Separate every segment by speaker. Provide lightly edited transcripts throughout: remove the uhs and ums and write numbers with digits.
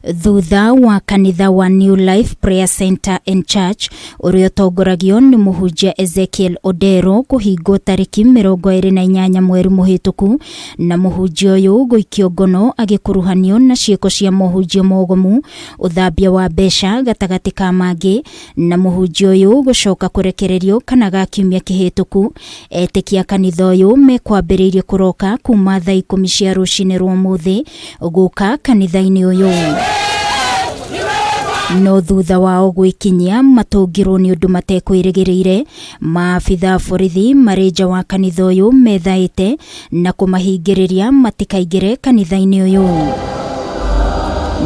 Speaker 1: Thutha wa kanitha wa New Life Prayer Center and Church uria tongoragio ni muhunjia Ezekiel ODERO kuhingwo tariki 28 mweri muhituku na muhunjia uyu guikio ngono agikuruhanio na ciiko cia muhunjia mogomu uthambia wa besha gatagati ka mangi na muhunjia uyu gucoka kurekererio kana gakiumia kihituku etikia kanitha uyu mekwambiririe kuroka kuma thaa 10 cia rucini rwa muthi guka kanitha-ini uyu no thutha wao gwikinyia matungirwo ni undu matekwirigiriire maabithaa borithi marinja wa kanitha uyu methaite na kumahingĩrĩria matikaingĩre kanitha-ini uyu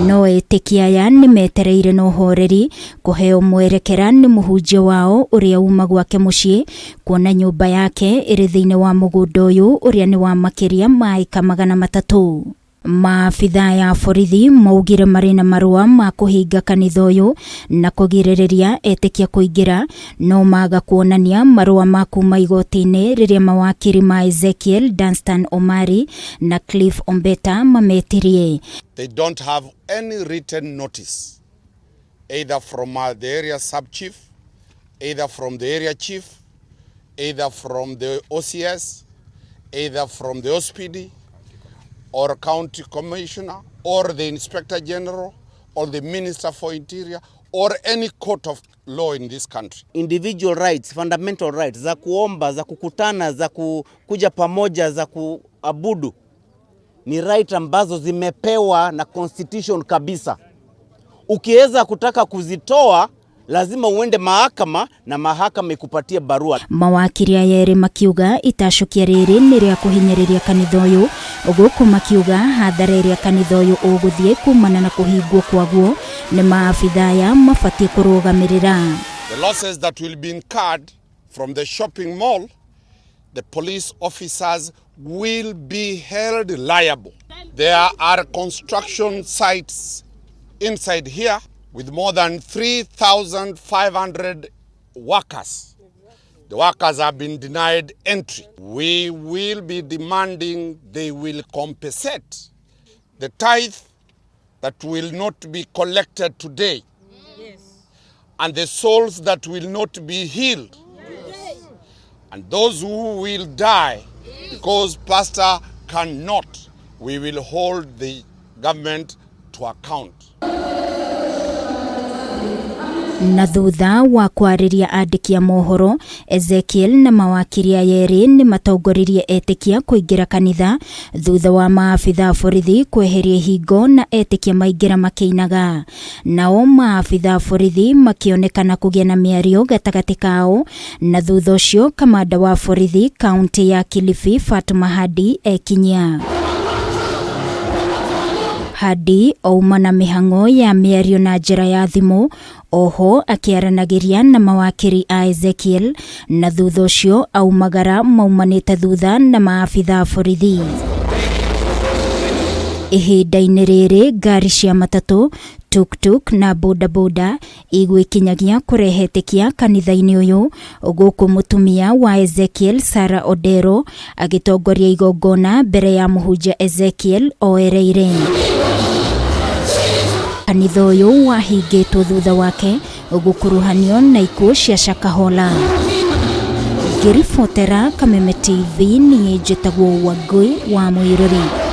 Speaker 1: no etĩkia aya ni metereire no horeri kuheo mwerekera ni muhunjia wao uria uma gwake mucii kuona nyumba yake iri thiini wa mugunda uyu uria ni wa makiria maika 300. Maabithaa ya borithi maugire marina marua ma kuhinga kanitha uyu na kugiririria etikia kuingira no maga kuonania marua ma kuma igoti-ini riria mawakiri ma Ezekiel Danstan Omari na Cliff Ombeta mametirie.
Speaker 2: They don't have any written notice either from the area sub chief, either from the area chief, either from the OCS, either from the OSPD or county commissioner or the inspector general or the minister for interior or any court of law in this country.
Speaker 3: Individual rights, fundamental rights za kuomba, za kukutana, za kuja pamoja, za kuabudu ni right ambazo zimepewa na constitution kabisa. Ukiweza kutaka kuzitoa lazima uende mahakama na mahakama ikupatie barua.
Speaker 1: Mawakiri ayeri makiuga itashukia riri ni ria kuhinyiriria kanitha uyu uguku makiuga hathara iria kanitha uyu uguthie kumana na kuhingwo kwaguo ni maabithaa aya mabatie kurugamirira.
Speaker 2: The losses that will be incurred from the shopping mall, the police officers will be held liable. There are construction sites inside here with more than 3,500 workers. The workers have been denied entry. We will be demanding they will compensate the tithe that will not be collected today, and the souls that will not be healed, and those who will die because pastor cannot. We will hold the government to account.
Speaker 1: Na thutha wa kwariria andikia mohoro Ezekiel na mawakiri ayeri ni matongoririe etikia kuingira kanitha thutha wa maabithaa borithi kweheria hingo na etikia maingira makiinaga nao maabithaa borithi makionekana kugia na miario gatagati kao na thutha ucio kamanda wa borithi kaunti ya Kilifi Fatuma Hadi ekinyia Hadi ouma na mihango ya miario na njira ya thimu oho akiaranagiria na mawakiri a Ezekiel na thutha ucio aumagara maumanite thutha na maabithaa borithi. Ihinda-ini riri ngari cia matatu, tuk-tuk na bodaboda igwikinyagia kurehe etikia kanitha-ini uyu guku mutumia wa Ezekiel Sara ODERO agitongoria igongona mbere ya muhunjia Ezekiel oereire. Kanitha uyu wahingitwo thutha wake gukuruhanio na ikuũ cia Shakahola. Ngiribotera Kameme TV ni njĩtagwo Wangui wa Mwiruri.